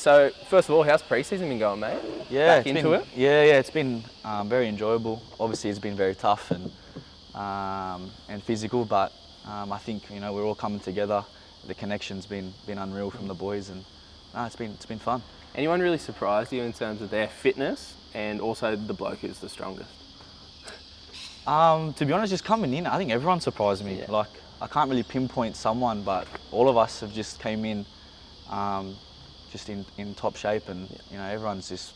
So, first of all, how's preseason been going, mate? Yeah, Back into it? Yeah, it's been very enjoyable. Obviously, it's been very tough and physical, but I think we're all coming together. The connection's been unreal from the boys, and it's been fun. Anyone really surprised you in terms of their fitness and also the bloke who's the strongest? To be honest, just coming in, I think everyone surprised me. Yeah. Like, I can't really pinpoint someone, but all of us have just came in just in top shape, and everyone's just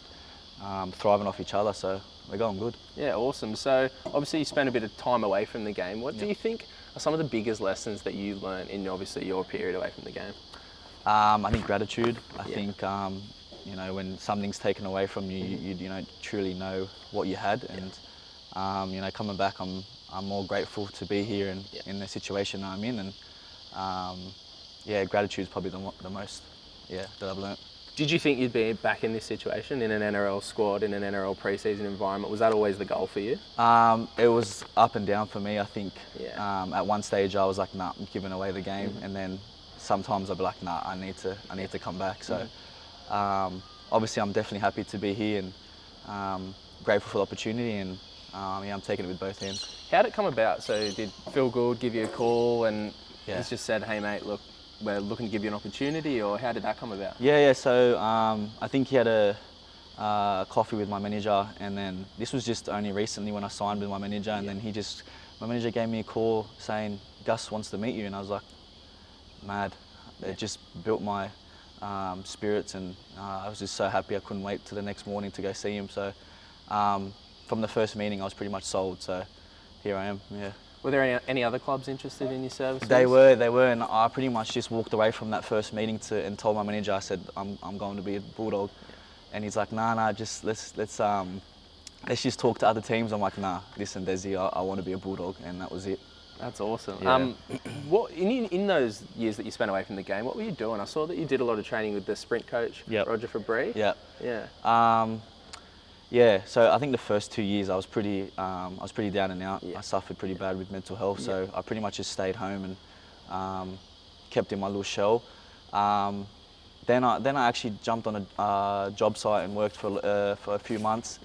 thriving off each other, so we're going good. Yeah, awesome. So obviously you spent a bit of time away from the game. What do you think are some of the biggest lessons that you learned in obviously your period away from the game? I think gratitude. I think when something's taken away from you, you don't truly know what you had, and coming back, I'm more grateful to be here in the situation I'm in, and gratitude is probably the most that I've learnt. Did you think you'd be back in this situation in an NRL squad, in an NRL preseason environment? Was that always the goal for you? It was up and down for me, I think. At one stage I was like, nah, I'm giving away the game, and then sometimes I'd be like, nah, I need to come back. So obviously I'm definitely happy to be here, and grateful for the opportunity, and I'm taking it with both hands. How did it come about? So did Phil Gould give you a call and he's just said, hey mate, look, we're looking to give you an opportunity, or how did that come about? Yeah. So I think he had a coffee with my manager, and then this was just only recently when I signed with my manager, and then my manager gave me a call saying Gus wants to meet you, and I was like, mad. It just built my spirits, and I was just so happy I couldn't wait till the next morning to go see him. So from the first meeting I was pretty much sold, so here I am. Yeah. Were there any other clubs interested in your services? They were, and I pretty much just walked away from that first meeting and told my manager, I said, I'm going to be a Bulldog, and he's like, nah, just let's just talk to other teams. I'm like, nah, listen, Desi, I want to be a Bulldog, and that was it. That's awesome. Yeah. What in those years that you spent away from the game, what were you doing? I saw that you did a lot of training with the sprint coach, Roger Fabry. Yeah, so I think the first 2 years I was pretty down and out. I suffered pretty bad with mental health, so I pretty much just stayed home and kept in my little shell. Then I actually jumped on a job site and worked for a few months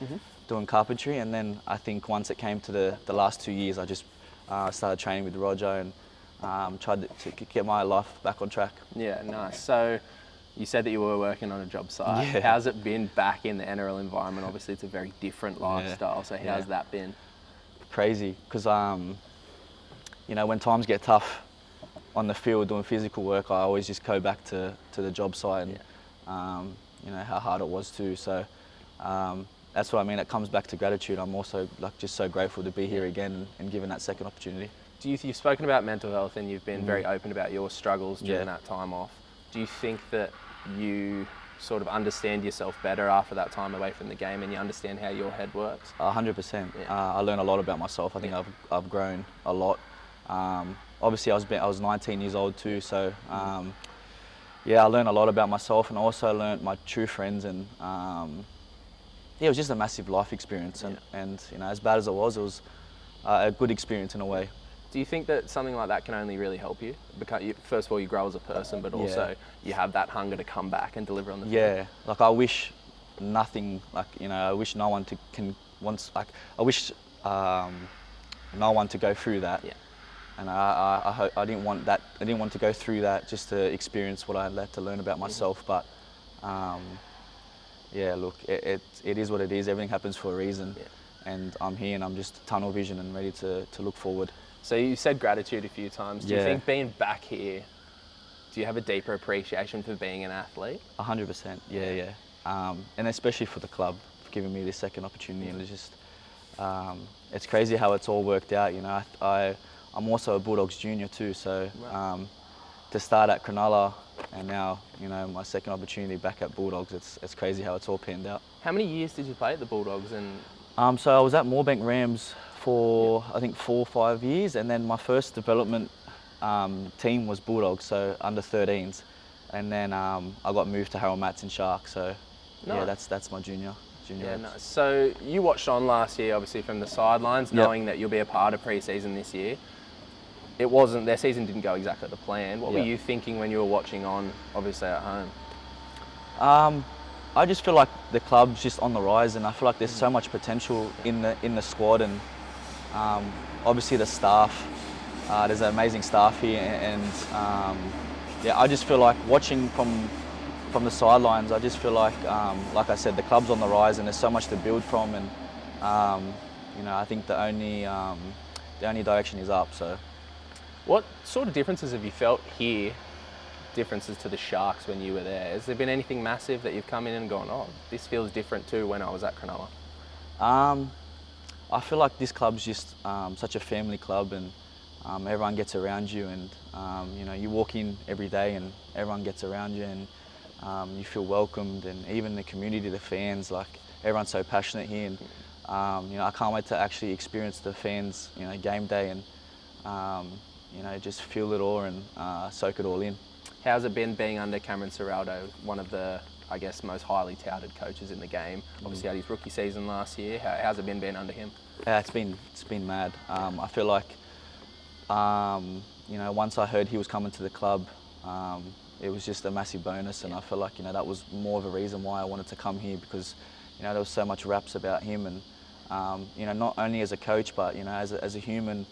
doing carpentry, and then I think once it came to the last 2 years, I just started training with Roger and tried to get my life back on track. Yeah, nice. So you said that you were working on a job site. Yeah. How's it been back in the NRL environment? Obviously, it's a very different lifestyle. So how's that been? Crazy, because when times get tough on the field doing physical work, I always just go back to the job site, and how hard it was too. So that's what I mean. It comes back to gratitude. I'm also just so grateful to be here again and given that second opportunity. You've spoken about mental health, and you've been very open about your struggles during that time off. Do you think that you sort of understand yourself better after that time away from the game, and you understand how your head works? 100%. I learned a lot about myself. I think I've grown a lot. Obviously, I was 19 years old too, so I learned a lot about myself, and I also learned my true friends, and it was just a massive life experience, and as bad as it was a good experience in a way. Do you think that something like that can only really help you? Because first of all, you grow as a person, but also you have that hunger to come back and deliver on the field. Yeah, like I wish nothing, I wish no one I wish no one to go through that. Yeah. And I didn't want that. I didn't want to go through that just to experience what I had to learn about myself. But look, it is what it is. Everything happens for a reason, and I'm here, and I'm just tunnel vision and ready to look forward. So you said gratitude a few times. Do you think being back here, do you have a deeper appreciation for being an athlete? 100%, yeah. And especially for the club, for giving me this second opportunity. And it's just, it's crazy how it's all worked out. I'm also a Bulldogs junior too, so to start at Cronulla and now, my second opportunity back at Bulldogs, it's crazy how it's all panned out. How many years did you play at the Bulldogs? So I was at Moorebank Rams for I think 4 or 5 years, and then my first development team was Bulldogs, so under 13s, and then I got moved to Harold Matson Sharks. So that's my junior. Yeah, nice. So you watched on last year, obviously from the sidelines, knowing that you'll be a part of pre-season this year. Their season didn't go exactly to plan. What were you thinking when you were watching on, obviously at home? I just feel like the club's just on the rise, and I feel like there's so much potential in the squad, and obviously the staff. There's an amazing staff here, and yeah, I just feel like watching from the sidelines, I just feel like I said, the club's on the rise, and there's so much to build from, and I think the only direction is up. So, what sort of differences have you felt here? Differences to the Sharks when you were there? Has there been anything massive that you've come in and gone, oh, this feels different too when I was at Cronulla? I feel like this club's just such a family club, and everyone gets around you, and you walk in every day and everyone gets around you, and you feel welcomed, and even the community, the fans, like everyone's so passionate here, and I can't wait to actually experience the fans, game day, and just feel it all and soak it all in. How's it been being under Cameron Ciraldo, one of the, I guess, most highly touted coaches in the game? Obviously had his rookie season last year. How's it been being under him? Yeah, it's been mad. I feel like once I heard he was coming to the club, it was just a massive bonus, and I feel like that was more of a reason why I wanted to come here, because there was so much raps about him, and not only as a coach, but as a human.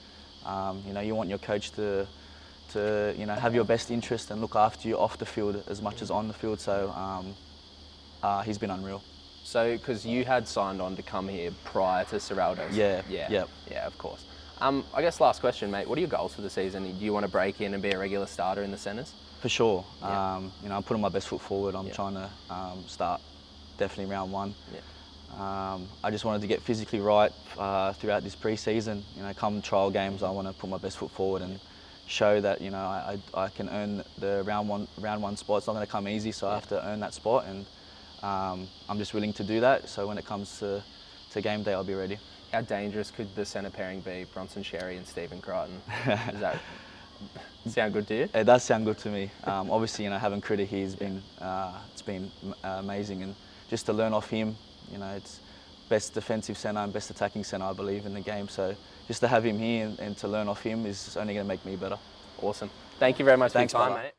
You want your coach to have your best interest and look after you off the field as much as on the field. So he's been unreal. So, because you had signed on to come here prior to Ciraldo's? Yeah, of course. I guess last question, mate. What are your goals for the season? Do you want to break in and be a regular starter in the centres? For sure. Yeah. I'm putting my best foot forward. I'm trying to start definitely round one. Yeah. I just wanted to get physically right throughout this pre-season. Come trial games, I want to put my best foot forward and show that I can earn the round one spot. It's not going to come easy, so I have to earn that spot, and I'm just willing to do that. So when it comes to game day, I'll be ready. How dangerous could the centre pairing be, Bronson Xerri and Stephen Crichton? Does that sound good to you? It does sound good to me. Obviously, having Critter here has been it's been amazing, and just to learn off him, it's best defensive centre and best attacking centre, I believe, in the game. So just to have him here and to learn off him is only going to make me better. Awesome. Thank you very much Thanks, for your time, brother. mate.